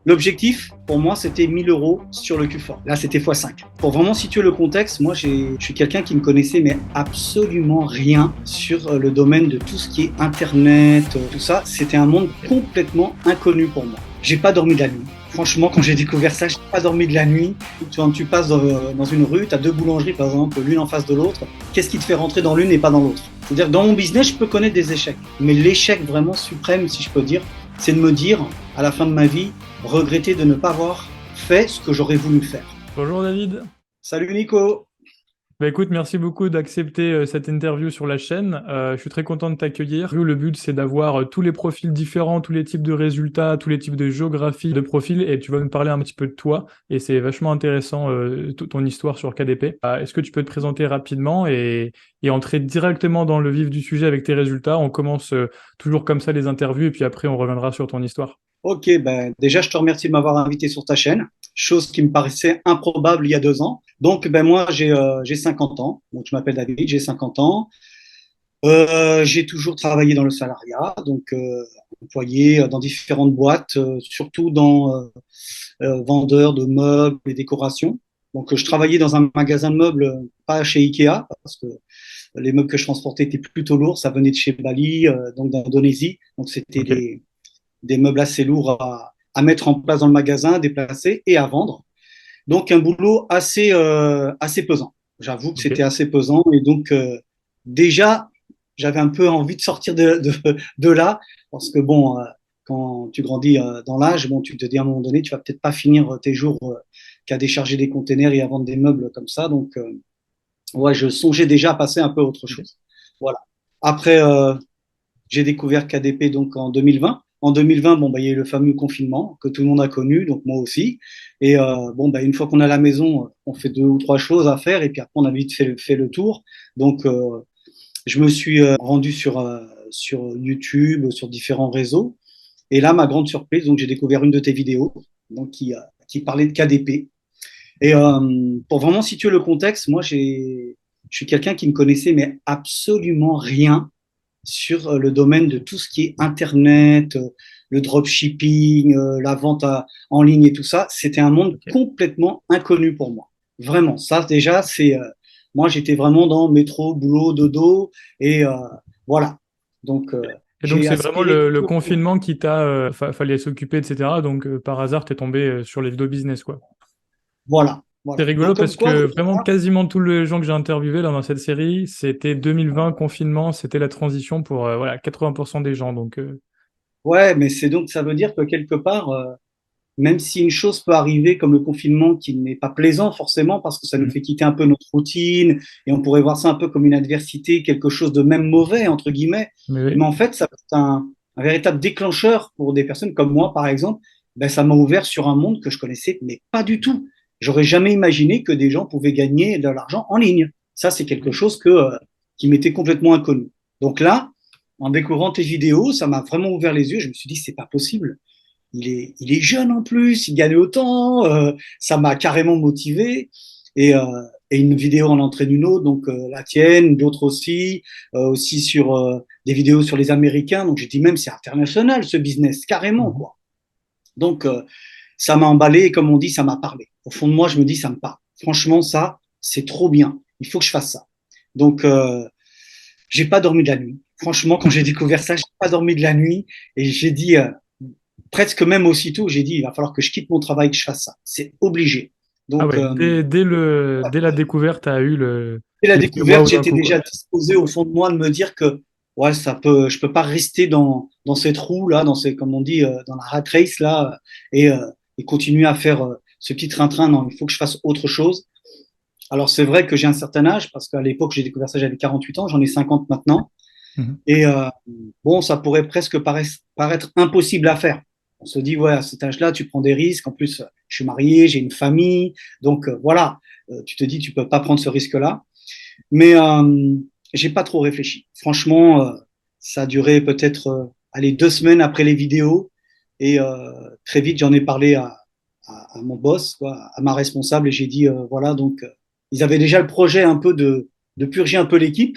L'objectif, pour moi, c'était 1 000 euros sur le Q4. Là, c'était x5. Pour vraiment situer le contexte, moi, je suis quelqu'un qui ne connaissait mais absolument rien sur le domaine de tout ce qui est Internet, tout ça. C'était un monde complètement inconnu pour moi. J'ai pas dormi de la nuit. Franchement, quand j'ai découvert ça, j'ai pas dormi de la nuit. Quand tu passes dans une rue, tu as deux boulangeries, par exemple, l'une en face de l'autre. Qu'est-ce qui te fait rentrer dans l'une et pas dans l'autre? C'est-à-dire, dans mon business, je peux connaître des échecs. Mais l'échec vraiment suprême, si je peux dire, c'est de me dire, à la fin de ma vie, regretter de ne pas avoir fait ce que j'aurais voulu faire. Bonjour David. Salut Nico. Écoute, merci beaucoup d'accepter cette interview sur la chaîne. Je suis très content de t'accueillir. Le but, c'est d'avoir tous les profils différents, tous les types de résultats, tous les types de géographie de profils, et tu vas me parler un petit peu de toi. Et c'est vachement intéressant ton histoire sur KDP. Est-ce que tu peux te présenter rapidement et entrer directement dans le vif du sujet avec tes résultats? On commence toujours comme ça les interviews, et puis après on reviendra sur ton histoire. Ok, ben déjà je te remercie de m'avoir invité sur ta chaîne, chose qui me paraissait improbable il y a 2 ans. Donc ben moi j'ai 50 ans, donc je m'appelle David, j'ai 50 ans. J'ai toujours travaillé dans le salariat, donc employé dans différentes boîtes, surtout dans vendeur de meubles et décorations. Donc je travaillais dans un magasin de meubles, pas chez Ikea, parce que les meubles que je transportais étaient plutôt lourds, ça venait de chez Bali, donc d'Indonésie, donc c'était Ok. des meubles assez lourds à mettre en place dans le magasin, à déplacer et à vendre. Donc un boulot assez pesant. J'avoue que c'était Ok. assez pesant et donc déjà j'avais un peu envie de sortir de là parce que bon, quand tu grandis dans l'âge, bon, tu te dis à un moment donné, tu vas peut-être pas finir tes jours qu'à décharger des containers et à vendre des meubles comme ça. Donc ouais, je songeais déjà à passer un peu à autre Ok. chose. Voilà. Après, j'ai découvert KDP donc en 2020. En 2020, bon, bah, il y a eu le fameux confinement que tout le monde a connu, donc moi aussi. Et bon, bah, une fois qu'on est à la maison, on fait 2 ou 3 choses à faire et puis après on a vite fait le tour. Donc je me suis rendu sur YouTube, sur différents réseaux. Et là, ma grande surprise, donc j'ai découvert une de tes vidéos donc, qui parlait de KDP. Et pour vraiment situer le contexte, moi je suis quelqu'un qui ne connaissait mais absolument rien sur le domaine de tout ce qui est Internet, le dropshipping, la vente en ligne et tout ça. C'était un monde Ok. complètement inconnu pour moi. Vraiment, ça déjà, moi j'étais vraiment dans métro, boulot, dodo et voilà. Donc Et donc j'ai c'est vraiment aspiré le toujours. confinement qui t'a fallait s'occuper, etc. Donc par hasard, t'es tombé sur les vidéos business, quoi. Voilà, C'est voilà. rigolo Donc parce comme quoi, que vraiment quasiment tous les gens que j'ai interviewés là, dans cette série, c'était 2020, confinement, c'était la transition pour voilà, 80% des gens. Donc ouais, mais c'est donc ça veut dire que quelque part. Même si une chose peut arriver comme le confinement qui n'est pas plaisant forcément parce que ça nous mhm. fait quitter un peu notre routine et on pourrait voir ça un peu comme une adversité, quelque chose de même mauvais, entre guillemets. Mais Mais oui. en fait, ça peut être un véritable déclencheur pour des personnes comme moi, par exemple. Ben, ça m'a ouvert sur un monde que je connaissais, mais pas du tout. J'aurais jamais imaginé que des gens pouvaient gagner de l'argent en ligne. Ça, c'est quelque chose qui m'était complètement inconnu. Donc là, en découvrant tes vidéos, ça m'a vraiment ouvert les yeux. Je me suis dit, c'est pas possible, il est jeune en plus, il gagne autant, ça m'a carrément motivé. Et, euh, et une vidéo en entraîne une autre, donc la tienne, d'autres aussi, aussi sur des vidéos sur les Américains. Donc j'ai dit même c'est international ce business, carrément Mhm. quoi. Donc ça m'a emballé et comme on dit, ça m'a parlé. Au fond de moi, je me dis ça me parle. Franchement, ça, c'est trop bien. Il faut que je fasse ça. Donc j'ai pas dormi de la nuit. Franchement, quand j'ai découvert ça, j'ai pas dormi de la nuit et j'ai dit presque même aussitôt, j'ai dit, il va falloir que je quitte mon travail, que je fasse ça. C'est obligé. Ah Donc, ouais, dès la découverte, t'as eu dès la l'effet découverte, waouh d'un j'étais coup, quoi. déjà disposé au fond de moi de me dire que ouais, je peux pas rester dans cette roue là, comme on dit, dans la rat race là, et, euh, et continuer à faire ce petit train-train. Non, il faut que je fasse autre chose. Alors c'est vrai que j'ai un certain âge parce qu'à l'époque j'ai découvert ça, j'avais 48 ans, j'en ai 50 maintenant. Mhm. Et bon, ça pourrait presque paraître impossible à faire. On se dit, ouais, à cet âge-là, tu prends des risques. En plus, je suis marié, j'ai une famille. Donc voilà, tu te dis, tu peux pas prendre ce risque-là. Mais j'ai pas trop réfléchi. Franchement, ça a duré peut-être allez, 2 semaines après les vidéos. Et très vite, j'en ai parlé à mon boss, quoi, à ma responsable. Et j'ai dit, voilà, donc ils avaient déjà le projet un peu de purger un peu l'équipe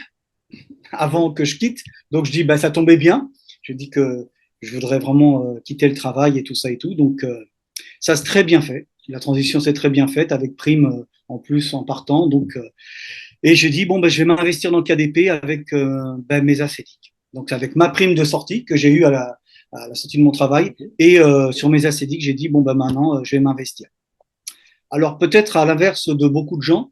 avant que je quitte. Donc je dis, bah, ça tombait bien. Je dis que je voudrais vraiment quitter le travail et tout ça et tout. Donc Ça s'est très bien fait. La transition s'est très bien faite avec prime en plus en partant. Donc, et j'ai dit, bon, ben, je vais m'investir dans le KDP avec ben, mes acétiques. Donc, avec ma prime de sortie que j'ai eue à la sortie de mon travail. Et sur mes acétiques, j'ai dit, bon, ben, maintenant, je vais m'investir. Alors, peut-être à l'inverse de beaucoup de gens,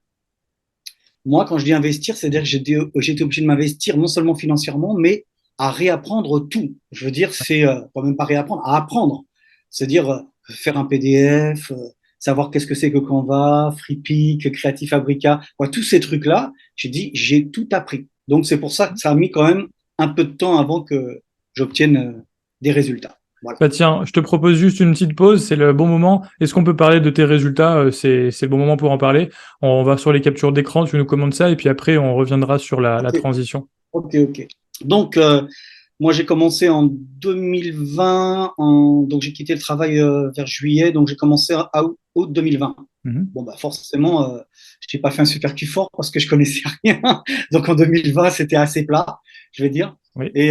moi, quand je dis investir, c'est-à-dire que j'étais obligé de m'investir non seulement financièrement, mais à réapprendre tout. Je veux dire, c'est quand même pas réapprendre, à apprendre. C'est-à-dire faire un PDF, savoir qu'est-ce que c'est que Canva, FreePic, Creative Fabrica, quoi, tous ces trucs-là. J'ai dit, j'ai tout appris. Donc, c'est pour ça que ça a mis quand même un peu de temps avant que j'obtienne des résultats. Voilà. Bah tiens, je te propose juste une petite pause, c'est le bon moment. Est-ce qu'on peut parler de tes résultats? C'est le bon moment pour en parler. On va sur les captures d'écran, tu nous commandes ça, et puis après on reviendra sur la Ok, transition. ok. Donc, moi, j'ai commencé en 2020, donc j'ai quitté le travail vers juillet, donc j'ai commencé à août 2020. Mhm. Bon, bah forcément, je n'ai pas fait un super cul fort parce que je connaissais rien. Donc en 2020, c'était assez plat, je vais dire. Oui. Et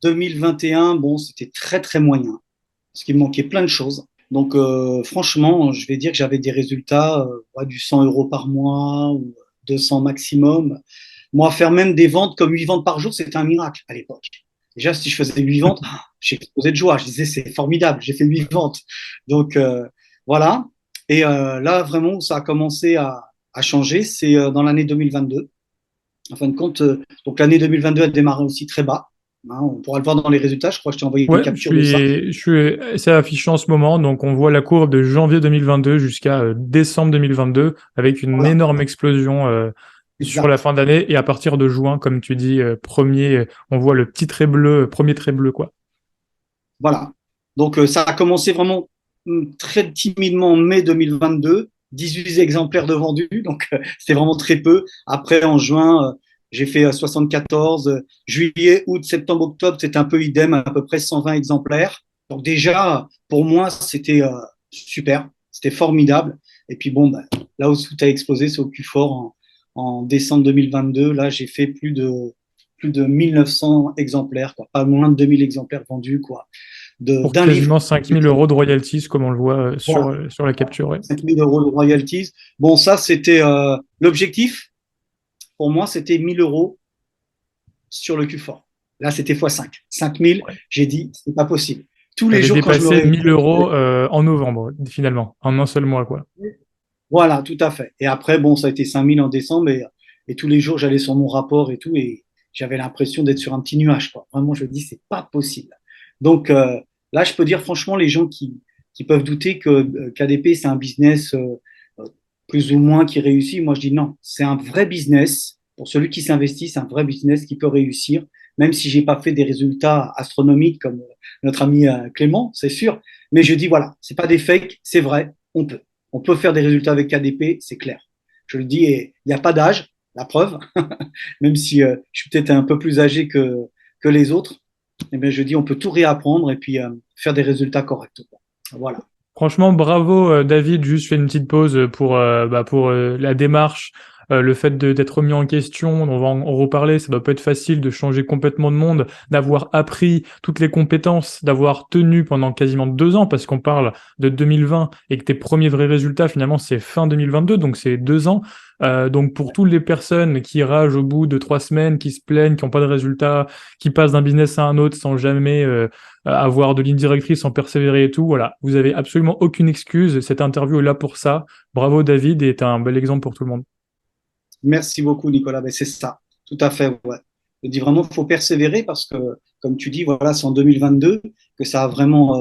2021, bon, c'était très, très moyen, parce qu'il me manquait plein de choses. Donc franchement, je vais dire que j'avais des résultats ouais, du 100 euros par mois ou 200 maximum. Moi, faire même des ventes comme 8 ventes par jour, c'était un miracle à l'époque. Déjà, si je faisais 8 ventes, j'ai explosé de joie. Je disais, c'est formidable, j'ai fait 8 ventes. Donc, voilà. Et là, vraiment, où ça a commencé à changer, c'est dans l'année 2022. En fin de compte, donc l'année 2022 a démarré aussi très bas. Hein, on pourra le voir dans les résultats. Je crois que je t'ai envoyé des Ouais, captures de ça. c'est affiché en ce moment, donc on voit la courbe de janvier 2022 jusqu'à décembre 2022, avec une Voilà, énorme explosion sur la exact. fin d'année, et à partir de juin, comme tu dis, on voit le petit trait bleu, premier trait bleu, quoi. Voilà. Donc, ça a commencé vraiment très timidement en mai 2022, 18 exemplaires de vendus, donc c'était vraiment très peu. Après, en juin, j'ai fait 74, juillet, août, septembre, octobre, c'était un peu idem, à peu près 120 exemplaires. Donc déjà, pour moi, c'était super, c'était formidable. Et puis bon, bah, là où tout a explosé, c'est au Q4 en décembre 2022. Là, j'ai fait plus de 1900 exemplaires, quoi. Pas moins de 2000 exemplaires vendus, quoi, Pour d'un livre. quasiment 5000 euros de royalties, comme on le voit Voilà, sur la capture. Ouais. 5 000 euros de royalties. Bon, ça, c'était l'objectif. Pour moi, c'était 1000 euros sur le Q4. Là, c'était x5. 5 000, Ouais. j'ai dit, c'est pas possible. Tous Tu les avais jours, quand je me dépassé 1000 réveillais, euros en novembre, finalement, en un seul mois, quoi. voilà, tout à fait. Et après, bon, ça a été 5 000 en décembre et tous les jours, j'allais sur mon rapport et tout et j'avais l'impression d'être sur un petit nuage, quoi. Vraiment, je me dis, c'est pas possible. Donc là, je peux dire franchement, les gens qui peuvent douter que KDP, c'est un business euh, plus ou moins qui réussit, moi, je dis non, c'est un vrai business. Pour celui qui s'investit, c'est un vrai business qui peut réussir, même si j'ai pas fait des résultats astronomiques comme notre ami Clément, c'est sûr. Mais je dis, voilà, c'est pas des fakes, c'est vrai, on peut. On peut faire des résultats avec KDP, c'est clair. Je le dis, et il n'y a pas d'âge, la preuve, même si je suis peut-être un peu plus âgé que les autres, eh bien, je dis, on peut tout réapprendre et puis faire des résultats corrects. Voilà. Franchement, bravo David, juste fait une petite pause pour la démarche, le fait d'être remis en question, on va en reparler, ça doit pas être facile de changer complètement de monde, d'avoir appris toutes les compétences, d'avoir tenu pendant quasiment 2 ans, parce qu'on parle de 2020 et que tes premiers vrais résultats finalement c'est fin 2022, donc c'est 2 ans. Donc pour toutes les personnes qui ragent au bout de 3 semaines, qui se plaignent, qui n'ont pas de résultats, qui passent d'un business à un autre sans jamais avoir de ligne directrice, sans persévérer et tout. Voilà, vous avez absolument aucune excuse. Cette interview est là pour ça. Bravo David et t'es un bel exemple pour tout le monde. Merci beaucoup, Nicolas. Ben, c'est ça, tout à fait. Ouais. Je dis vraiment, il faut persévérer parce que, comme tu dis, voilà, c'est en 2022 que ça a vraiment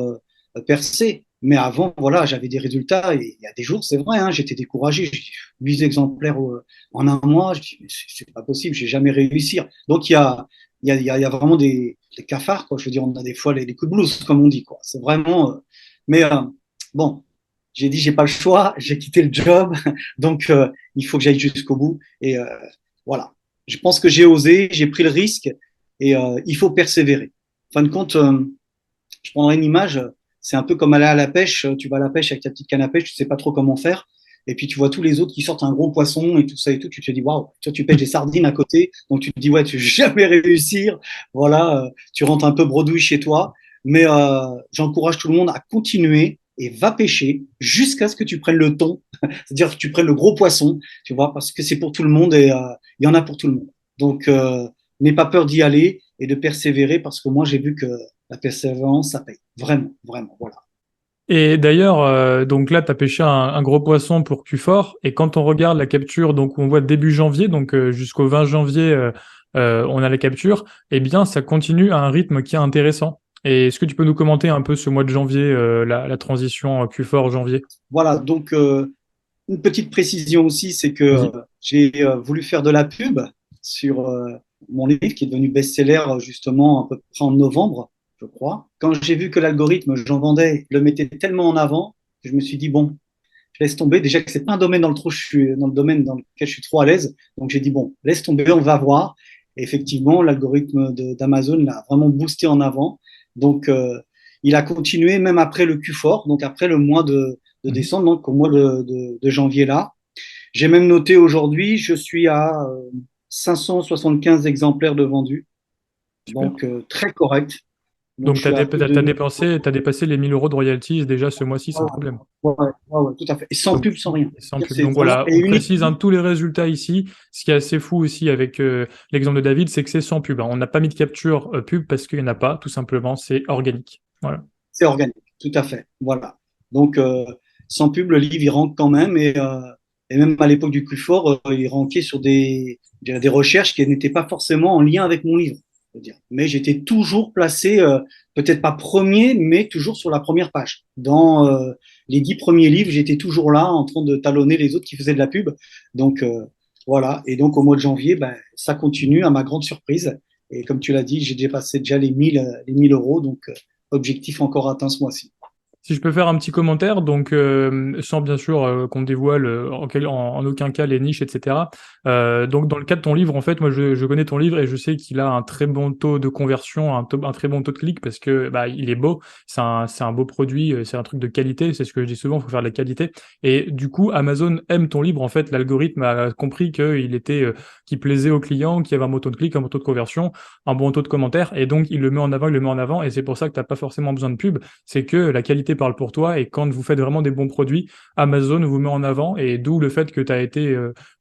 percé. Mais avant, voilà, j'avais des résultats et il y a des jours, c'est vrai, hein, j'étais découragé. Je dis, 8 exemplaires en un mois, je dis, mais c'est pas possible, je vais jamais réussir. Donc, il y a vraiment des cafards, quoi. Je veux dire, on a des fois les coups de blues, comme on dit, quoi. C'est vraiment. Mais bon, j'ai dit, j'ai pas le choix, j'ai quitté le job, donc il faut que j'aille jusqu'au bout. Et voilà, je pense que j'ai osé, j'ai pris le risque et il faut persévérer. En fin de compte, je prendrai une image, c'est un peu comme aller à la pêche, tu vas à la pêche avec ta petite canne à pêche, tu sais pas trop comment faire, et puis tu vois tous les autres qui sortent un gros poisson et tout ça et tout, tu te dis waouh, toi tu pêches des sardines à côté, donc tu te dis ouais, tu vas jamais réussir, voilà, tu rentres un peu bredouille chez toi, mais j'encourage tout le monde à continuer, et va pêcher jusqu'à ce que tu prennes le thon, c'est-à-dire que tu prennes le gros poisson, tu vois, parce que c'est pour tout le monde et il y en a pour tout le monde. Donc, n'aie pas peur d'y aller et de persévérer parce que moi, j'ai vu que la persévérance, ça paye. Vraiment, vraiment, voilà. Et d'ailleurs, donc là, tu as pêché un gros poisson pour Q-Fort, et quand on regarde la capture, donc on voit début janvier, donc jusqu'au 20 janvier, on a la capture, eh bien, ça continue à un rythme qui est intéressant. Et est-ce que tu peux nous commenter un peu ce mois de janvier, la transition Q-Fort-janvier? Voilà, donc une petite précision aussi, c'est que Vas-y. j'ai voulu faire de la pub sur mon livre qui est devenu best-seller justement à peu près en novembre, je crois. Quand j'ai vu que l'algorithme, j'en vendais, le mettait tellement en avant, que je me suis dit, bon, je laisse tomber. Déjà que c'est pas un domaine dans le domaine dans lequel je suis trop à l'aise. Donc j'ai dit, bon, laisse tomber, on va voir. Et effectivement, l'algorithme d'Amazon l'a vraiment boosté en avant. Donc, il a continué même après le Q4, donc après le mois de Mhm. décembre, donc au mois de janvier là. J'ai même noté aujourd'hui, je suis à 575 exemplaires de vendus, Super. donc très correct. Donc Donc, je suis à plus de 1000. t'as dépassé les 1 000 € de royalties déjà ce mois-ci Ouais, sans problème. ouais, ouais, ouais, tout à fait. Et sans Donc, pub, sans rien. sans pub. C'est Donc vraiment voilà, et on unique. précise tous les résultats ici. Ce qui est assez fou aussi avec l'exemple de David, c'est que c'est sans pub, hein. On n'a pas mis de capture pub parce qu'il n'y en a pas, tout simplement, c'est organique. Voilà. C'est organique, tout à fait. Voilà. Donc, sans pub, le livre, il rank quand même. Et même à l'époque du Q4, il rankait sur des recherches qui n'étaient pas forcément en lien avec mon livre. Je veux dire. Mais j'étais toujours placé, peut-être pas premier, mais toujours sur la première page. Dans les 10 premiers livres, j'étais toujours là en train de talonner les autres qui faisaient de la pub. Donc, voilà. Et donc, au mois de janvier, ben, ça continue à ma grande surprise. Et comme tu l'as dit, j'ai dépassé déjà les 1000 euros. Donc, objectif encore atteint ce mois-ci. Si je peux faire un petit commentaire, donc sans bien sûr qu'on dévoile en aucun cas les niches, etc. Donc dans le cas de ton livre, en fait, moi je connais ton livre et je sais qu'il a un très bon taux de conversion, un très bon taux de clic parce que bah il est beau, c'est un beau produit, c'est un truc de qualité, c'est ce que je dis souvent, il faut faire de la qualité. Et du coup, Amazon aime ton livre, en fait, l'algorithme a compris qu'il plaisait aux clients, qu'il y avait un bon taux de clic, un bon taux de conversion, un bon taux de commentaires, et donc il le met en avant, il le met en avant, et c'est pour ça que t'as pas forcément besoin de pub, c'est que la qualité parle pour toi et quand vous faites vraiment des bons produits, Amazon vous met en avant et d'où le fait que tu as été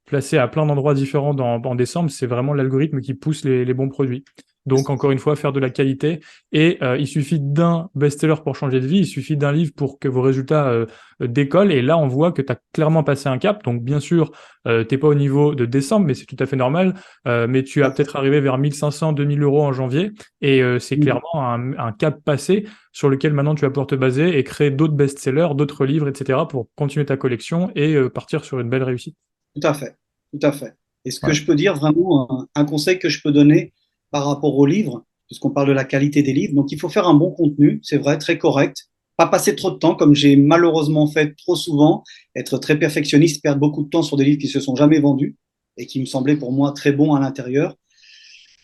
placé à plein d'endroits différents en décembre, c'est vraiment l'algorithme qui pousse les bons produits. Donc encore une fois, faire de la qualité et il suffit d'un best-seller pour changer de vie, il suffit d'un livre pour que vos résultats décollent et là on voit que tu as clairement passé un cap. Donc bien sûr, t'es pas au niveau de décembre, mais c'est tout à fait normal. Mais tu as peut-être arrivé vers 1500, 2000 € en janvier et c'est Mhm. clairement un cap passé sur lequel maintenant tu vas pouvoir te baser et créer d'autres best-sellers, d'autres livres, etc. pour continuer ta collection et partir sur une belle réussite. Tout à fait, tout à fait. Et ce que Ouais. je peux dire vraiment, un conseil que je peux donner par rapport aux livres, puisqu'on parle de la qualité des livres, donc il faut faire un bon contenu, c'est vrai, très correct, pas passer trop de temps, comme j'ai malheureusement fait trop souvent, être très perfectionniste, perdre beaucoup de temps sur des livres qui se sont jamais vendus et qui me semblaient pour moi très bons à l'intérieur.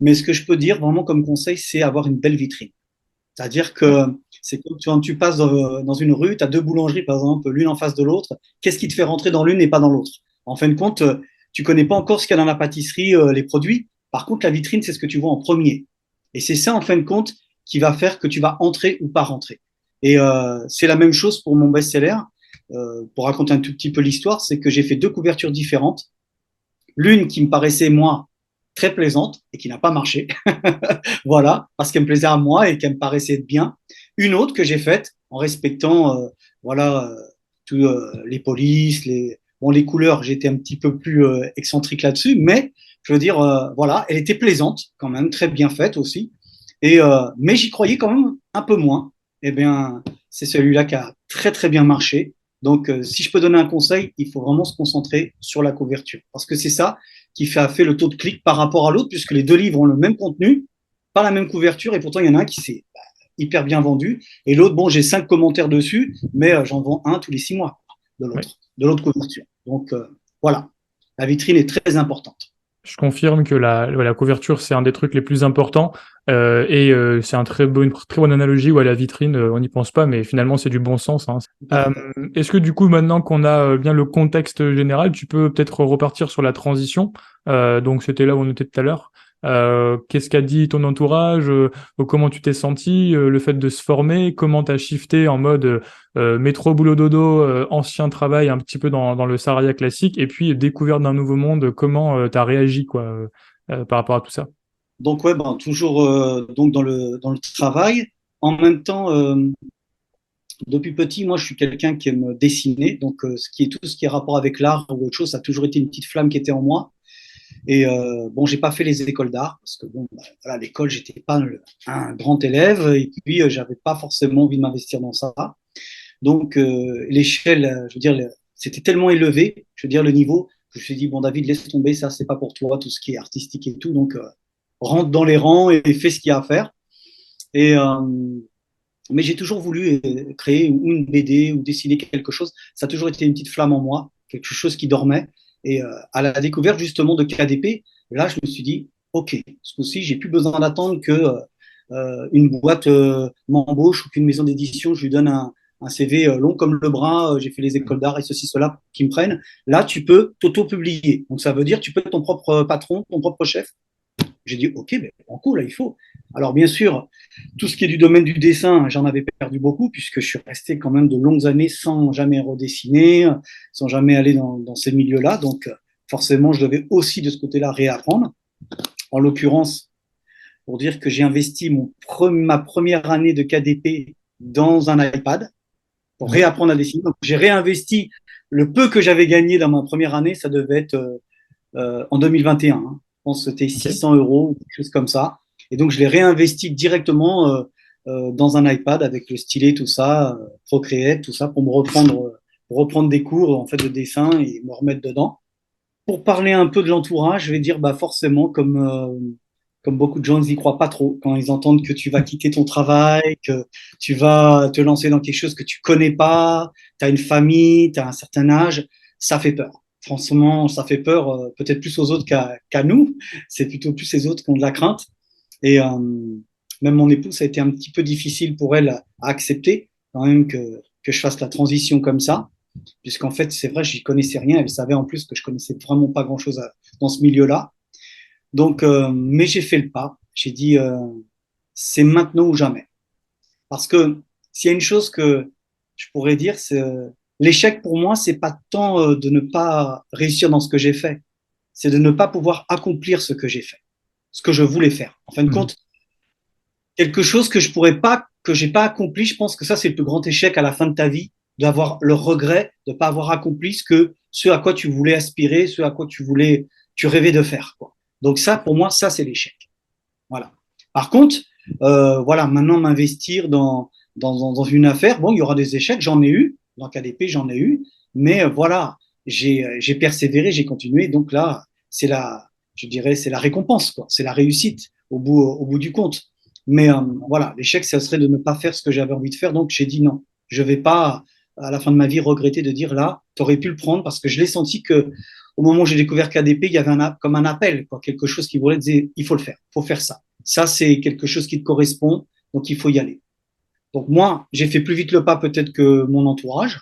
Mais ce que je peux dire vraiment comme conseil, c'est avoir une belle vitrine. C'est-à-dire que c'est comme quand tu passes dans une rue, tu as deux boulangeries, par exemple, l'une en face de l'autre. Qu'est-ce qui te fait rentrer dans l'une et pas dans l'autre? En fin de compte, tu connais pas encore ce qu'il y a dans la pâtisserie, les produits. Par contre, la vitrine, c'est ce que tu vois en premier. Et c'est ça, en fin de compte, qui va faire que tu vas entrer ou pas rentrer. Et c'est la même chose pour mon best-seller. Pour raconter un tout petit peu l'histoire, c'est que j'ai fait deux couvertures différentes. L'une qui me paraissait, moi, très plaisante et qui n'a pas marché. Voilà, parce qu'elle me plaisait à moi et qu'elle me paraissait être bien. Une autre que j'ai faite en respectant voilà, tous les polices, bon, les couleurs, j'étais un petit peu plus excentrique là-dessus, mais je veux dire, voilà, elle était plaisante quand même, très bien faite aussi. Mais j'y croyais quand même un peu moins. Eh bien, c'est celui-là qui a très très bien marché. Donc, si je peux donner un conseil, il faut vraiment se concentrer sur la couverture. Parce que c'est ça qui fait le taux de clic par rapport à l'autre, puisque les deux livres ont le même contenu, pas la même couverture, et pourtant il y en a un qui s'est hyper bien vendu, et l'autre, bon, j'ai 5 commentaires dessus, mais j'en vends un tous les 6 mois Ouais. de l'autre couverture. Donc voilà, la vitrine est très importante. Je confirme que la couverture, c'est un des trucs les plus importants. C'est une très bonne analogie. Ouais, la vitrine, on n'y pense pas, mais finalement, c'est du bon sens, hein. Tout à fait. Est-ce que du coup, maintenant qu'on a bien le contexte général, tu peux peut-être repartir sur la transition? Donc, c'était là où on était tout à l'heure. Qu'est-ce qu'a dit ton entourage? Comment tu t'es senti? Le fait de se former? Comment t'as shifté en mode métro, boulot, dodo, ancien travail, un petit peu dans le salariat classique, et puis découverte d'un nouveau monde? Comment t'as réagi, quoi, par rapport à tout ça? Donc, ouais, ben, toujours donc dans le travail. En même temps, depuis petit, moi, je suis quelqu'un qui aime dessiner. Donc, tout ce qui est rapport avec l'art ou autre chose, ça a toujours été une petite flamme qui était en moi. Et bon, j'ai pas fait les écoles d'art parce que bon, bah, voilà, l'école, j'étais pas un grand élève et puis j'avais pas forcément envie de m'investir dans ça. Donc, l'échelle, je veux dire, c'était tellement élevé, je veux dire, le niveau, que je me suis dit, bon, David, laisse tomber, ça, c'est pas pour toi, tout ce qui est artistique et tout. Donc, rentre dans les rangs et fais ce qu'il y a à faire. Et, mais j'ai toujours voulu créer ou une BD ou dessiner quelque chose. Ça a toujours été une petite flamme en moi, quelque chose qui dormait. Et à la découverte justement de KDP, là, je me suis dit, OK, ce coup-ci, j'ai plus besoin d'attendre que une boîte m'embauche ou qu'une maison d'édition, je lui donne un CV long comme le bras, j'ai fait les écoles d'art et ceci, cela, qui me prennent. Là, tu peux t'auto-publier. Donc, ça veut dire tu peux être ton propre patron, ton propre chef. J'ai dit, OK, ben, en cours, là, il faut. Alors, bien sûr, tout ce qui est du domaine du dessin, j'en avais perdu beaucoup, puisque je suis resté quand même de longues années sans jamais redessiner, sans jamais aller dans ces milieux-là. Donc, forcément, je devais aussi de ce côté-là réapprendre. En l'occurrence, pour dire que j'ai investi ma première année de KDP dans un iPad pour Ouais. réapprendre à dessiner. Donc, j'ai réinvesti le peu que j'avais gagné dans ma première année, ça devait être en 2021. Hein. Je pense que c'était Ok. 600 euros, quelque chose comme ça. Et donc, je l'ai réinvesti directement dans un iPad avec le stylet, tout ça, Procreate, tout ça, pour reprendre des cours en fait, de dessin et me remettre dedans. Pour parler un peu de l'entourage, je vais dire bah, forcément, comme beaucoup de gens, ils n'y croient pas trop. Quand ils entendent que tu vas quitter ton travail, que tu vas te lancer dans quelque chose que tu connais pas, tu as une famille, tu as un certain âge, ça fait peur. Franchement, ça fait peur, peut-être plus aux autres qu'à nous. C'est plutôt plus les autres qui ont de la crainte. Et même mon épouse, ça a été un petit peu difficile pour elle à accepter quand même que je fasse la transition comme ça, puisqu'en fait, c'est vrai, j'y connaissais rien. Elle savait en plus que je connaissais vraiment pas grand-chose dans ce milieu-là. Donc, mais j'ai fait le pas. J'ai dit, c'est maintenant ou jamais. Parce que s'il y a une chose que je pourrais dire, c'est l'échec pour moi, c'est pas tant de ne pas réussir dans ce que j'ai fait, c'est de ne pas pouvoir accomplir ce que j'ai fait, ce que je voulais faire. En fin de Mhm. compte, quelque chose que je pourrais pas, que j'ai pas accompli, je pense que ça, c'est le plus grand échec à la fin de ta vie, d'avoir le regret de ne pas avoir accompli ce à quoi tu voulais aspirer, ce à quoi tu rêvais de faire, quoi. Donc ça, pour moi, ça, c'est l'échec. Voilà. Par contre, voilà, maintenant m'investir dans une affaire, bon, il y aura des échecs, j'en ai eu, dans KDP, j'en ai eu, mais voilà, j'ai persévéré, j'ai continué, donc là, je dirais, c'est la récompense, quoi, c'est la réussite au bout du compte. Mais voilà, l'échec, ça serait de ne pas faire ce que j'avais envie de faire, donc j'ai dit non, je vais pas, à la fin de ma vie, regretter de dire là, tu aurais pu le prendre, parce que je l'ai senti que au moment où j'ai découvert KDP, il y avait comme un appel, quoi, quelque chose qui voulait dire, il faut le faire, il faut faire ça. Ça, c'est quelque chose qui te correspond, donc il faut y aller. Donc moi, j'ai fait plus vite le pas peut-être que mon entourage.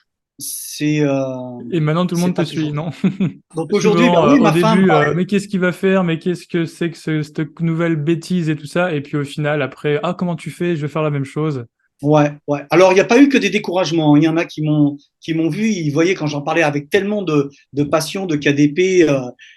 Et maintenant, tout le C'est monde te pas suit, toujours. non? Donc aujourd'hui, bah Souvent, oui, au ma femme, début, bah, mais qu'est-ce qu'il va faire? Mais qu'est-ce que c'est que cette nouvelle bêtise et tout ça? Et puis au final, après, ah, comment tu fais? Je vais faire la même chose. ouais, ouais. Alors il n'y a pas eu que des découragements. Il y en a qui m'ont vu, ils voyaient quand j'en parlais avec tellement de passion, de KDP,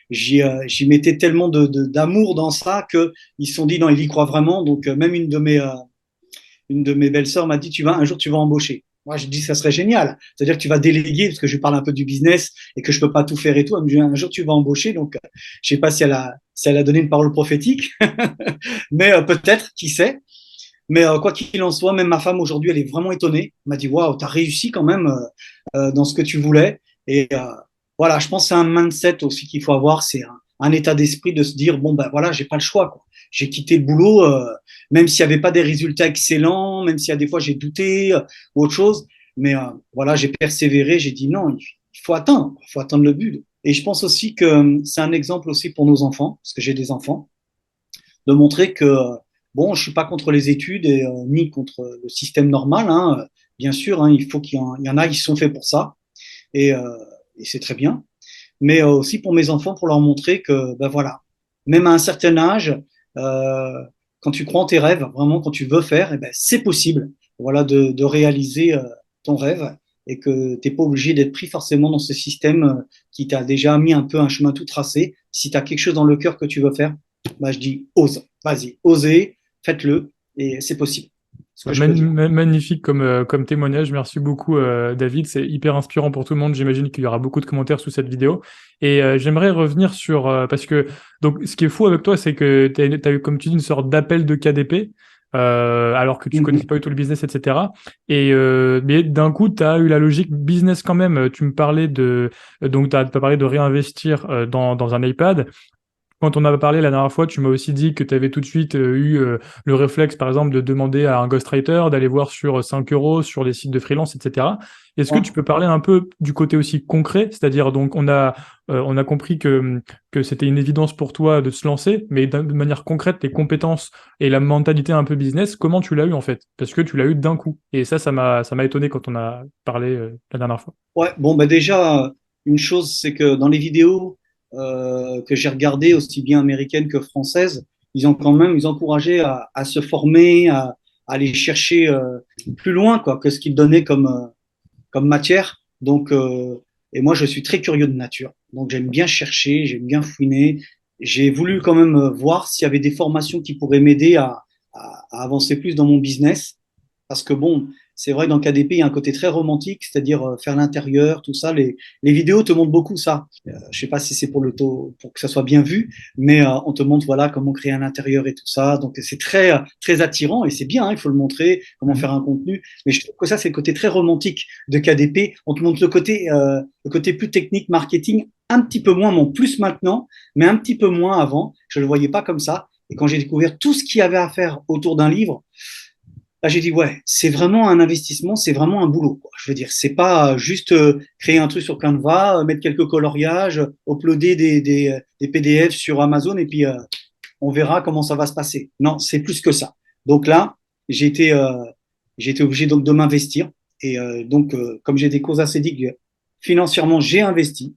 j'y mettais tellement d'amour dans ça que ils se sont dit non, il y croit vraiment. Donc même une de mes belles-sœurs m'a dit, un jour, tu vas embaucher. Moi, je dis, ça serait génial. C'est-à-dire que tu vas déléguer, parce que je lui parle un peu du business et que je peux pas tout faire et tout. Elle me dit, un jour, tu vas embaucher. Donc, je sais pas si elle a donné une parole prophétique, mais peut-être, qui sait. Mais quoi qu'il en soit, même ma femme aujourd'hui, elle est vraiment étonnée. Elle m'a dit, waouh, tu as réussi quand même dans ce que tu voulais. Et voilà, je pense que c'est un mindset aussi qu'il faut avoir. C'est un état d'esprit de se dire, bon, ben voilà, j'ai pas le choix, quoi. J'ai quitté le boulot, même s'il n'y avait pas des résultats excellents, même s'il y a des fois j'ai douté ou autre chose. Mais voilà, j'ai persévéré, j'ai dit non, il faut atteindre le but. Et je pense aussi que c'est un exemple aussi pour nos enfants, parce que j'ai des enfants, de montrer que, bon, je suis pas contre les études et ni contre le système normal. Hein. Bien sûr, hein, il faut il y en a qui sont faits pour ça et, euh, et c'est très bien. Mais aussi pour mes enfants, pour leur montrer que, ben voilà, même à un certain âge, Euh, Quand tu crois en tes rêves, vraiment, quand tu veux faire, eh ben, c'est possible, voilà, de réaliser ton rêve et que tu n'es pas obligé d'être pris forcément dans ce système qui t'a déjà mis un peu un chemin tout tracé. Si tu as quelque chose dans le cœur que tu veux faire, bah, je dis ose, vas-y, osez, faites-le et c'est possible. Ce que je peux dire. Magnifique comme témoignage. Merci beaucoup, David. C'est hyper inspirant pour tout le monde. J'imagine qu'il y aura beaucoup de commentaires sous cette vidéo. Et j'aimerais revenir sur... parce que donc, ce qui est fou avec toi, c'est que tu as eu, comme tu dis, une sorte d'appel de KDP, alors que tu connaissais Mhm. pas du tout le business, etc. Et, mais d'un coup, tu as eu la logique business quand même. Tu me parlais de... Donc, tu as parlé de réinvestir dans un iPad. Quand on avait parlé la dernière fois, tu m'as aussi dit que tu avais tout de suite eu le réflexe, par exemple, de demander à un ghostwriter, d'aller voir sur 5 euros sur les sites de freelance, etc. Est-ce que Ouais. tu peux parler un peu du côté aussi concret? C'est-à-dire, donc, on a compris que c'était une évidence pour toi de se lancer, mais de manière concrète, tes compétences et la mentalité un peu business, comment tu l'as eu en fait? Parce que tu l'as eu d'un coup. Et ça m'a étonné quand on a parlé la dernière fois. Ouais, bon, bah déjà, une chose, c'est que dans les vidéos que j'ai regardées, aussi bien américaines que françaises, ils ont quand même, ils encourageaient à se former, à aller chercher plus loin quoi, que ce qu'ils donnaient comme matière. Donc, et moi, je suis très curieux de nature. Donc, j'aime bien chercher, j'aime bien fouiner. J'ai voulu quand même voir s'il y avait des formations qui pourraient m'aider à avancer plus dans mon business. Parce que bon, c'est vrai, dans KDP, il y a un côté très romantique, c'est-à-dire faire l'intérieur, tout ça. Les vidéos te montrent beaucoup ça. Je sais pas si c'est pour le taux, pour que ça soit bien vu, mais on te montre voilà comment créer un intérieur et tout ça. Donc c'est très très attirant et c'est bien, hein, il faut le montrer, comment faire un contenu. Mais je trouve que ça c'est le côté très romantique de KDP. On te montre le côté plus technique, marketing, un petit peu moins, mon plus maintenant, mais un petit peu moins avant. Je le voyais pas comme ça. Et quand j'ai découvert tout ce qu'il y avait à faire autour d'un livre, là, j'ai dit, ouais, c'est vraiment un investissement, c'est vraiment un boulot, quoi. Je veux dire, c'est pas juste créer un truc sur Canva, mettre quelques coloriages, uploader des PDF sur Amazon et puis on verra comment ça va se passer. Non, c'est plus que ça. Donc là, j'ai été, euh, j'ai été obligé donc de m'investir. Et donc, comme j'ai des causes assez digues, financièrement, j'ai investi.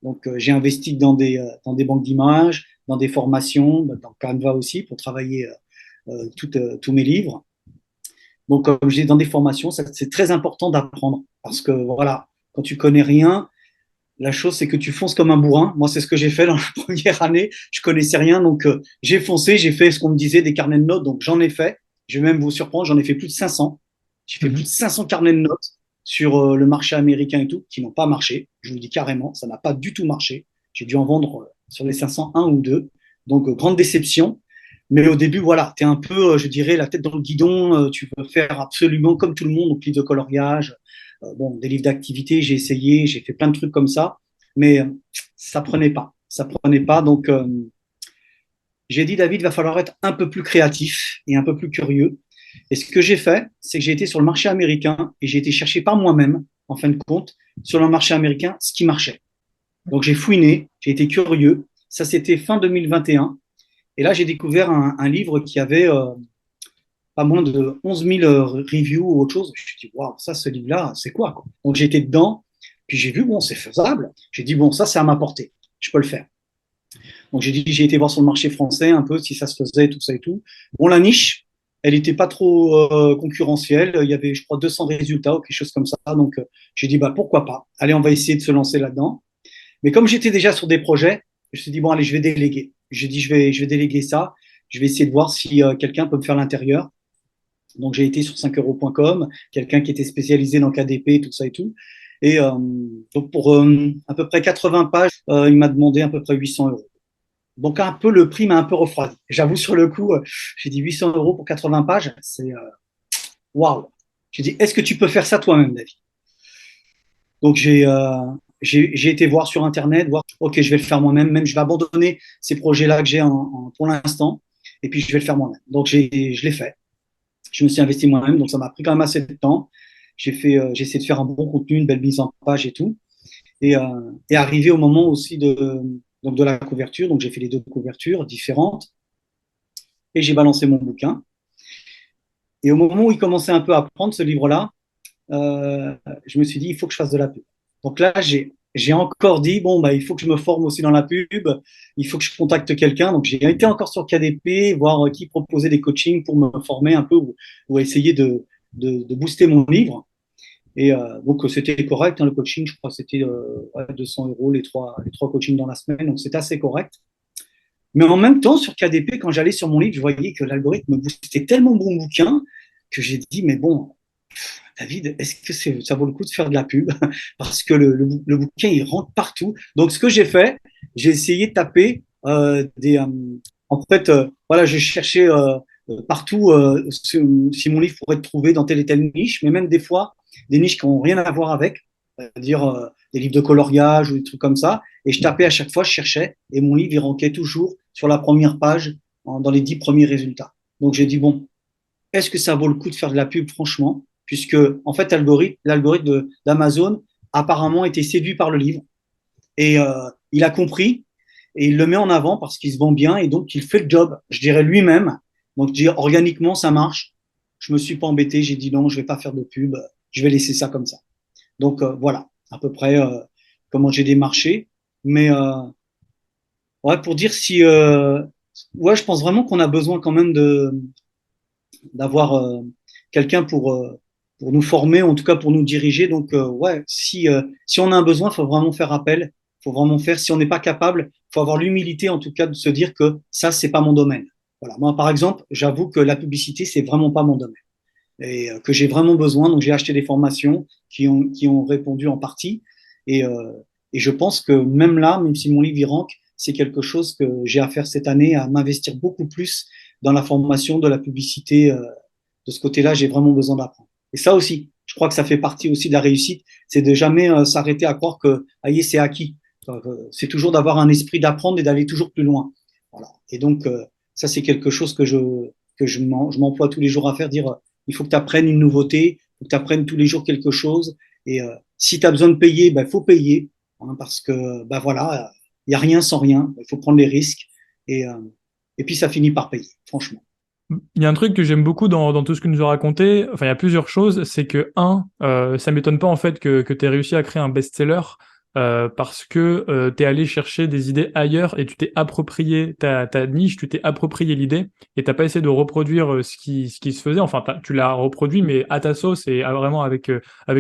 Donc, j'ai investi dans des banques d'images, dans des formations, dans Canva aussi, pour travailler tous mes livres. Donc, comme je dis dans des formations, c'est très important d'apprendre parce que voilà, quand tu connais rien, la chose c'est que tu fonces comme un bourrin. Moi, c'est ce que j'ai fait dans la première année. Je connaissais rien, donc j'ai foncé, j'ai fait ce qu'on me disait des carnets de notes, donc j'en ai fait. Je vais même vous surprendre, j'en ai fait plus de 500. J'ai fait plus de Mhm. 500 carnets de notes sur le marché américain et tout, qui n'ont pas marché. Je vous dis carrément, ça n'a pas du tout marché. J'ai dû en vendre sur les 500, un ou deux. Donc, grande déception. Mais au début, voilà, tu es un peu, je dirais, la tête dans le guidon. Tu veux faire absolument comme tout le monde, donc livre de coloriage, bon, des livres d'activité, j'ai essayé, j'ai fait plein de trucs comme ça, mais ça prenait pas. Ça prenait pas. Donc, j'ai dit, David, il va falloir être un peu plus créatif et un peu plus curieux. Et ce que j'ai fait, c'est que j'ai été sur le marché américain et j'ai été chercher par moi-même, en fin de compte, sur le marché américain, ce qui marchait. Donc, j'ai fouiné, j'ai été curieux. Ça, c'était fin 2021. Et là, j'ai découvert un livre qui avait pas moins de 11 000 reviews ou autre chose. Je me suis dit, waouh, ça, ce livre-là, c'est quoi, quoi? Donc, j'ai été dedans, puis j'ai vu, bon, c'est faisable. J'ai dit, bon, ça, c'est à ma portée. Je peux le faire. Donc, j'ai été voir sur le marché français un peu si ça se faisait, tout ça et tout. Bon, la niche, elle n'était pas trop concurrentielle. Il y avait, je crois, 200 résultats ou quelque chose comme ça. Donc, j'ai dit, bah, pourquoi pas? Allez, on va essayer de se lancer là-dedans. Mais comme j'étais déjà sur des projets, je me suis dit, bon, allez, je vais déléguer. J'ai dit, je vais déléguer ça. Je vais essayer de voir si quelqu'un peut me faire l'intérieur. Donc, j'ai été sur 5euros.com, quelqu'un qui était spécialisé dans KDP, tout ça et tout. Et donc, pour à peu près 80 pages, il m'a demandé à peu près 800 euros. Donc, un peu, le prix m'a un peu refroidi. J'avoue, sur le coup, j'ai dit 800 euros pour 80 pages. C'est waouh. J'ai dit, est-ce que tu peux faire ça toi-même, David? Donc, j'ai été voir sur Internet, voir, OK, je vais le faire moi-même. Même, je vais abandonner ces projets-là que j'ai pour l'instant. Et puis, je vais le faire moi-même. Donc, je l'ai fait. Je me suis investi moi-même, donc ça m'a pris quand même assez de temps. J'ai essayé de faire un bon contenu, une belle mise en page et tout. Et arrivé au moment aussi donc de la couverture, donc j'ai fait les deux couvertures différentes et j'ai balancé mon bouquin. Et au moment où il commençait un peu à prendre ce livre-là, je me suis dit, il faut que je fasse de la pub. Donc là, j'ai encore dit, bon, bah, il faut que je me forme aussi dans la pub, il faut que je contacte quelqu'un. Donc, j'ai été encore sur KDP, voir qui proposait des coachings pour me former un peu ou essayer de booster mon livre. Et donc, c'était correct, hein, le coaching. Je crois que c'était 200 euros les trois coachings dans la semaine. Donc, c'était assez correct. Mais en même temps, sur KDP, quand j'allais sur mon livre, je voyais que l'algorithme boostait tellement mon bouquin que j'ai dit, mais bon, David, est-ce que ça vaut le coup de faire de la pub? Parce que le bouquin, il rentre partout. Donc, ce que j'ai fait, j'ai essayé de taper en fait, voilà, j'ai cherché partout si mon livre pourrait être trouvé dans telle et telle niche, mais même des fois, des niches qui n'ont rien à voir avec, c'est-à-dire des livres de coloriage ou des trucs comme ça. Et je tapais à chaque fois, je cherchais, et mon livre, il ranquait toujours sur la première page, dans les 10 premiers résultats. Donc, j'ai dit, bon, est-ce que ça vaut le coup de faire de la pub, franchement, puisque en fait l'algorithme d'Amazon apparemment était séduit par le livre et il a compris et il le met en avant parce qu'il se vend bien et donc il fait le job, je dirais lui-même. Donc je dis organiquement ça marche. Je me suis pas embêté, j'ai dit non, je vais pas faire de pub, je vais laisser ça comme ça. Donc voilà à peu près comment j'ai démarché. Mais ouais, pour dire si ouais, je pense vraiment qu'on a besoin quand même de d'avoir quelqu'un pour nous former, en tout cas pour nous diriger. Donc, ouais, si on a un besoin, il faut vraiment faire appel. Faut vraiment faire. Si on n'est pas capable, il faut avoir l'humilité, en tout cas, de se dire que ça, c'est pas mon domaine. Voilà. Moi, par exemple, j'avoue que la publicité, c'est vraiment pas mon domaine et que j'ai vraiment besoin. Donc, j'ai acheté des formations qui ont répondu en partie. Et, euh, et je pense que même là, même si mon livre y rank, c'est quelque chose que j'ai à faire cette année, à m'investir beaucoup plus dans la formation, de la publicité. De ce côté-là, j'ai vraiment besoin d'apprendre. Et ça aussi, je crois que ça fait partie aussi de la réussite, c'est de jamais s'arrêter à croire que aïe, c'est acquis. C'est toujours d'avoir un esprit d'apprendre et d'aller toujours plus loin. Voilà. Et donc, ça, c'est quelque chose que je m'emploie tous les jours à faire, dire il faut que tu apprennes une nouveauté, il faut que tu apprennes tous les jours quelque chose. Et si tu as besoin de payer, il faut payer. Hein, parce que, voilà, il n'y a rien sans rien. Il faut prendre les risques. Et, euh, et puis, ça finit par payer, franchement. Il y a un truc que j'aime beaucoup dans tout ce que nous a raconté, enfin il y a plusieurs choses, c'est que ça m'étonne pas en fait que tu aies réussi à créer un best-seller parce que tu es allé chercher des idées ailleurs et tu t'es approprié ta niche, tu t'es approprié l'idée et t'as pas essayé de reproduire ce qui se faisait, enfin tu l'as reproduit mais à ta sauce et vraiment avec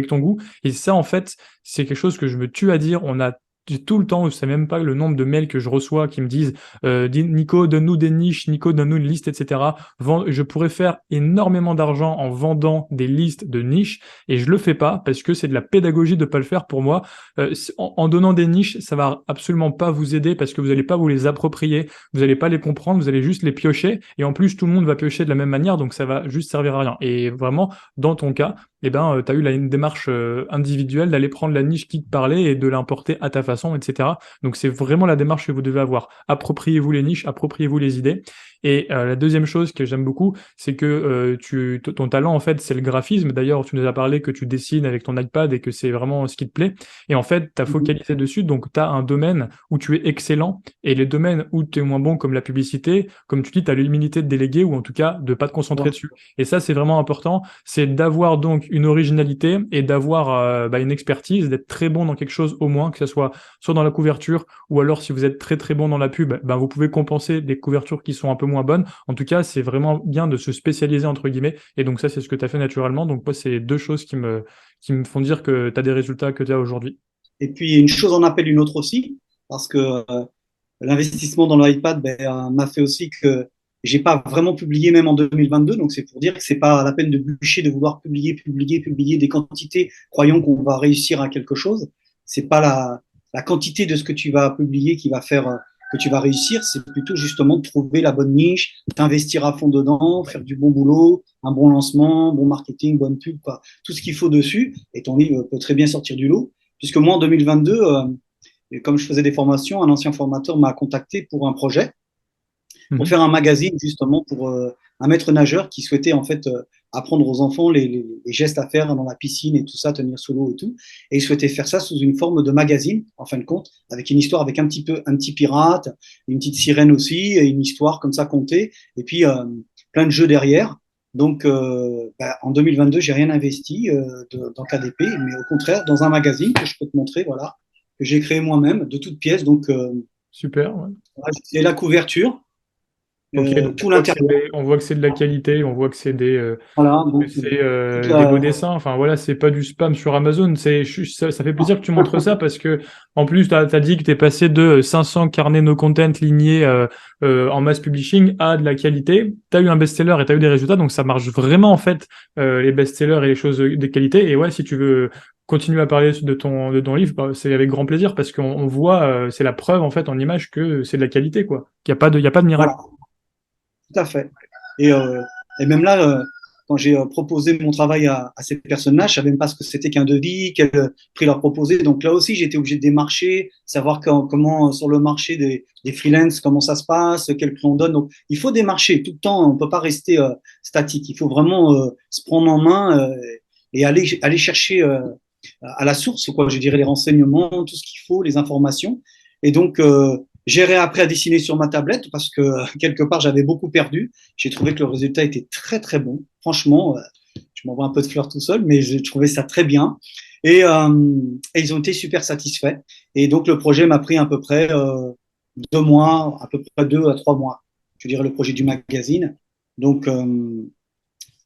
ton goût. Et ça en fait, c'est quelque chose que je me tue à dire, on a tout le temps, je sais même pas le nombre de mails que je reçois qui me disent Nico, donne-nous des niches, Nico, donne-nous une liste, etc. Je pourrais faire énormément d'argent en vendant des listes de niches et je le fais pas parce que c'est de la pédagogie de pas le faire pour moi. En donnant des niches, ça va absolument pas vous aider parce que vous allez pas vous les approprier, vous allez pas les comprendre, vous allez juste les piocher et en plus tout le monde va piocher de la même manière donc ça va juste servir à rien. Et vraiment, dans ton cas, tu as eu une démarche individuelle d'aller prendre la niche qui te parlait et de l'importer à ta façon, etc. Donc c'est vraiment la démarche que vous devez avoir. Appropriez-vous les niches, appropriez-vous les idées. Et la deuxième chose que j'aime beaucoup, c'est que ton talent, en fait, c'est le graphisme. D'ailleurs, tu nous as parlé que tu dessines avec ton iPad et que c'est vraiment ce qui te plaît. Et en fait, tu as Mhm. focalisé dessus, donc tu as un domaine où tu es excellent. Et les domaines où tu es moins bon, comme la publicité, comme tu dis, tu as l'humilité de déléguer ou en tout cas de pas te concentrer Ouais. dessus. Et ça, c'est vraiment important. C'est d'avoir donc une originalité et d'avoir une expertise, d'être très bon dans quelque chose au moins, que ce soit dans la couverture ou alors si vous êtes très très bon dans la pub, vous pouvez compenser des couvertures qui sont un peu moins bonnes. En tout cas, c'est vraiment bien de se spécialiser entre guillemets. Et donc ça, c'est ce que tu as fait naturellement. Donc moi, c'est deux choses qui me font dire que tu as des résultats que tu as aujourd'hui. Et puis, une chose en appelle une autre aussi, parce que l'investissement dans l'iPad m'a fait aussi que j'ai pas vraiment publié même en 2022. Donc, c'est pour dire que c'est pas la peine de bûcher, de vouloir publier, publier, publier des quantités, croyant qu'on va réussir à quelque chose. C'est pas la quantité de ce que tu vas publier qui va faire que tu vas réussir. C'est plutôt justement de trouver la bonne niche, t'investir à fond dedans, faire du bon boulot, un bon lancement, bon marketing, bonne pub, quoi. Tout ce qu'il faut dessus. Et ton livre peut très bien sortir du lot. Puisque moi, en 2022, et comme je faisais des formations, un ancien formateur m'a contacté pour un projet, pour Mhm. faire un magazine justement pour un maître nageur qui souhaitait en fait apprendre aux enfants les gestes à faire dans la piscine et tout ça, tenir sous l'eau et tout. Et il souhaitait faire ça sous une forme de magazine, en fin de compte, avec une histoire, avec un petit pirate, une petite sirène aussi, et une histoire comme ça contée, et puis plein de jeux derrière. Donc, en 2022, j'ai rien investi dans KDP, mais au contraire, dans un magazine que je peux te montrer, voilà, que j'ai créé moi-même de toutes pièces. Donc, Super. Ouais. voilà, c'est la couverture, Ok, donc tout l'intérieur. on voit que c'est de la qualité, on voit que c'est Voilà, que donc c'est toute des beaux la, dessins. Enfin voilà, c'est pas du spam sur Amazon. Ça fait plaisir que tu montres ça parce que en plus, tu as dit que tu es passé de 500 carnets no content lignés en mass publishing à de la qualité. Tu as eu un best-seller et tu as eu des résultats, donc ça marche vraiment en fait les best-sellers et les choses de qualité. Et ouais, si tu veux continuer à parler de ton livre, bah, c'est avec grand plaisir parce qu'on voit, c'est la preuve en fait en image que c'est de la qualité quoi. Il y a pas de miracle. voilà, tout à fait. Et, euh, et même là, quand j'ai proposé mon travail à ces personnes-là, je savais même pas ce que c'était qu'un devis, quel prix leur proposer. Donc là aussi, j'étais obligé de démarcher, savoir comment sur le marché des freelances, comment ça se passe, quel prix on donne. Donc il faut démarcher tout le temps. On peut pas rester statique. Il faut vraiment se prendre en main et aller chercher à la source, quoi. Je dirais les renseignements, tout ce qu'il faut, les informations. Et donc j'ai réappris à dessiner sur ma tablette parce que quelque part j'avais beaucoup perdu. J'ai trouvé que le résultat était très très bon. Franchement, je m'envoie un peu de fleurs tout seul, mais j'ai trouvé ça très bien. Et ils ont été super satisfaits. Et donc le projet m'a pris à peu près 2 mois, à peu près 2 à 3 mois. Je dirais le projet du magazine. Donc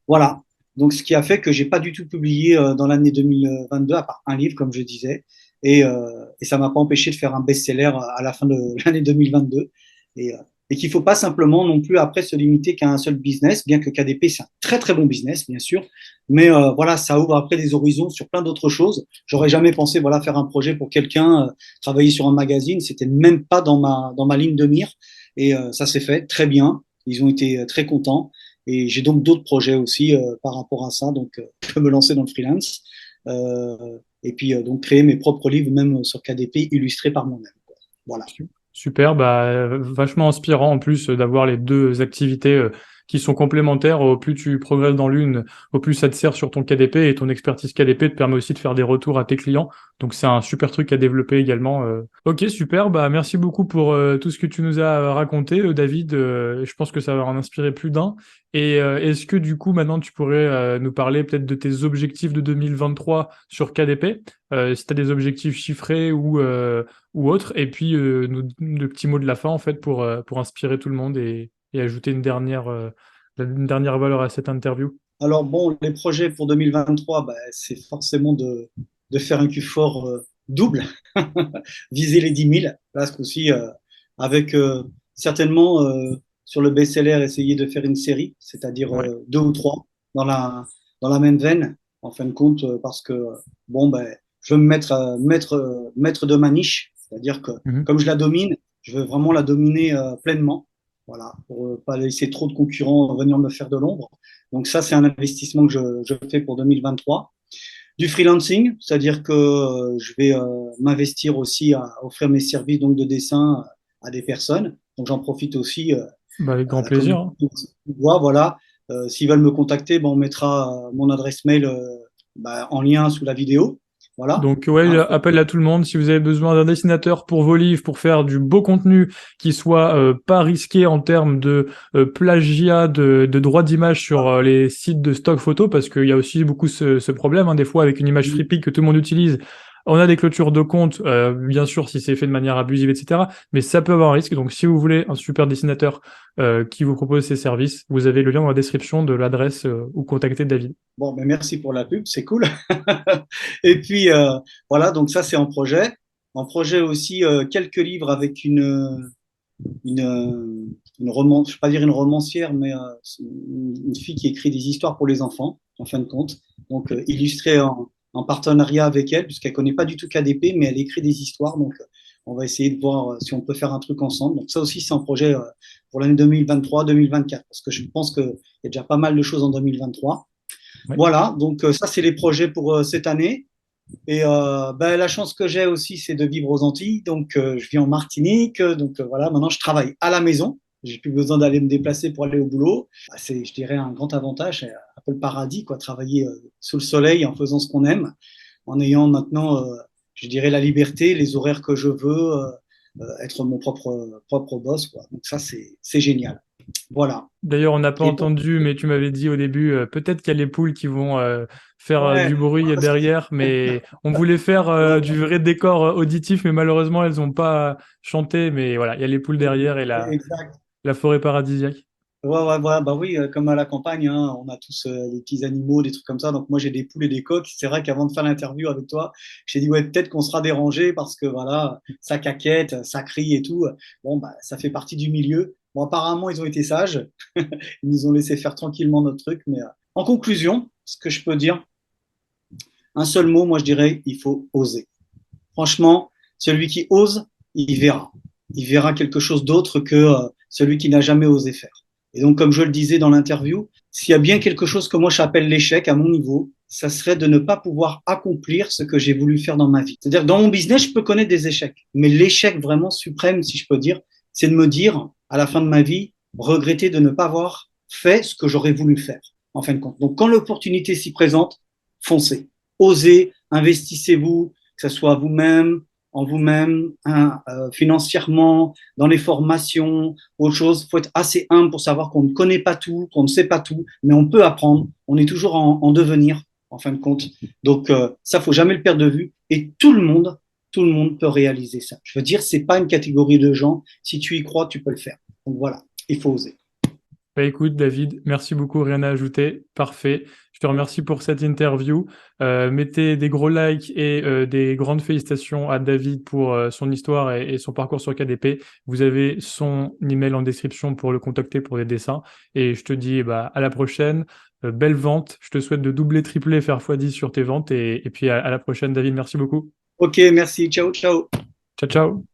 voilà. Donc ce qui a fait que j'ai pas du tout publié dans l'année 2022 à part un livre, comme je disais. Et ça m'a pas empêché de faire un best-seller à la fin de l'année 2022. Et, euh, et qu'il faut pas simplement non plus après se limiter qu'à un seul business, bien que KDP c'est un très très bon business bien sûr, mais voilà, ça ouvre après des horizons sur plein d'autres choses. J'aurais jamais pensé voilà faire un projet pour quelqu'un, travailler sur un magazine, c'était même pas dans ma ligne de mire. Et ça s'est fait très bien. Ils ont été très contents. Et j'ai donc d'autres projets aussi par rapport à ça. Donc, je peux me lancer dans le freelance. Et puis, donc, créer mes propres livres, même sur KDP, illustrés par moi-même, quoi. Voilà. Super, bah, vachement inspirant en plus d'avoir les deux activités qui sont complémentaires. Au plus tu progresses dans l'une, au plus ça te sert sur ton KDP et ton expertise KDP te permet aussi de faire des retours à tes clients. Donc c'est un super truc à développer également. Ok, super, bah merci beaucoup pour tout ce que tu nous as raconté, David. Je pense que ça va en inspirer plus d'un. Et est-ce que du coup maintenant tu pourrais nous parler peut-être de tes objectifs de 2023 sur KDP, si tu as des objectifs chiffrés ou autre. Et puis, le petit mot de la fin, en fait, pour inspirer tout le monde et ajouter une dernière valeur à cette interview. Alors, bon, les projets pour 2023, bah, c'est forcément de faire un Q4 double, viser les 10 000. Là, ce coup-ci, avec certainement sur le best-seller, essayer de faire une série, c'est-à-dire Ouais. 2 ou 3 dans dans la même veine, en fin de compte, parce que, bon, ben, je veux me mettre de ma niche, c'est-à-dire que Mhm. comme je la domine, je veux vraiment la dominer pleinement, voilà, pour pas laisser trop de concurrents venir me faire de l'ombre. Donc ça, c'est un investissement que je fais pour 2023. Du freelancing, c'est-à-dire que je vais m'investir aussi à offrir mes services donc, de dessin à des personnes. Donc j'en profite aussi Bah, avec grand la plaisir, communauté hein. voit, voilà. S'ils veulent me contacter, ben, on mettra mon adresse mail en lien sous la vidéo. Voilà. Donc ouais, Hein. appel à tout le monde. Si vous avez besoin d'un dessinateur pour vos livres, pour faire du beau contenu qui soit pas risqué en termes de plagiat, de droits d'image sur les sites de stock photo, parce qu'il y a aussi beaucoup ce problème, hein, des fois avec une image Freepik que tout le monde utilise. On a des clôtures de compte, bien sûr, si c'est fait de manière abusive, etc. Mais ça peut avoir un risque. Donc, si vous voulez un super dessinateur qui vous propose ces services, vous avez le lien dans la description de l'adresse où contacter David. Bon, ben merci pour la pub, c'est cool. Et puis voilà, donc ça c'est en projet. En projet aussi quelques livres avec une romance, je ne vais pas dire une romancière, mais une fille qui écrit des histoires pour les enfants, en fin de compte. Donc illustrées en partenariat avec elle, puisqu'elle ne connaît pas du tout KDP, mais elle écrit des histoires. Donc on va essayer de voir si on peut faire un truc ensemble. Donc ça aussi c'est un projet pour l'année 2023-2024, parce que je pense qu'il y a déjà pas mal de choses en 2023. Ouais. Voilà, donc ça, c'est les projets pour cette année. Et ben, la chance que j'ai aussi, c'est de vivre aux Antilles. Donc, je vis en Martinique. Donc, voilà, maintenant, je travaille à la maison. J'ai plus besoin d'aller me déplacer pour aller au boulot. Bah, c'est, je dirais, un grand avantage. C'est un peu le paradis, quoi, travailler sous le soleil en faisant ce qu'on aime, en ayant maintenant, je dirais, la liberté, les horaires que je veux, être mon propre boss, quoi. Donc, ça, c'est génial. Voilà. D'ailleurs, on n'a pas Et donc, entendu, mais tu m'avais dit au début, peut-être qu'il y a les poules qui vont faire ouais, du bruit parce que derrière, mais on voulait faire du vrai décor auditif, mais malheureusement, elles n'ont pas chanté. Mais voilà, il y a les poules derrière et exact. la forêt paradisiaque. Ouais, ouais, ouais, bah oui, comme à la campagne, hein, on a tous des petits animaux, des trucs comme ça. Donc moi, j'ai des poules et des coqs. C'est vrai qu'avant de faire l'interview avec toi, j'ai dit, ouais, peut-être qu'on sera dérangé parce que voilà, ça caquette, ça crie et tout. Bon, bah, ça fait partie du milieu. Bon, apparemment, ils ont été sages. Ils nous ont laissé faire tranquillement notre truc. Mais en conclusion, ce que je peux dire, un seul mot, moi, je dirais, il faut oser. Franchement, celui qui ose, il verra. Il verra quelque chose d'autre que celui qui n'a jamais osé faire. Et donc, comme je le disais dans l'interview, s'il y a bien quelque chose que moi j'appelle l'échec à mon niveau, ça serait de ne pas pouvoir accomplir ce que j'ai voulu faire dans ma vie. C'est-à-dire, dans mon business, je peux connaître des échecs. Mais l'échec vraiment suprême, si je peux dire, c'est de me dire, à la fin de ma vie, regretter de ne pas avoir fait ce que j'aurais voulu faire, en fin de compte. Donc, quand l'opportunité s'y présente, foncez. Osez, investissez-vous, que ce soit vous-même, en vous-même, hein, financièrement, dans les formations, autre chose. Il faut être assez humble pour savoir qu'on ne connaît pas tout, qu'on ne sait pas tout, mais on peut apprendre. On est toujours en devenir, en fin de compte. Donc, ça, faut jamais le perdre de vue. Et tout le monde peut réaliser ça. Je veux dire, c'est pas une catégorie de gens. Si tu y crois, tu peux le faire. Donc voilà, il faut oser. Bah écoute, David, merci beaucoup, rien à ajouter. Parfait. Je te remercie pour cette interview. Mettez des gros likes et des grandes félicitations à David pour son histoire et son parcours sur KDP. Vous avez son email en description pour le contacter pour des dessins. Et je te dis bah, à la prochaine. Belle vente. Je te souhaite de doubler, tripler, faire x10 sur tes ventes. Et puis à la prochaine, David. Merci beaucoup. Ok, merci. Ciao, ciao. Ciao, ciao.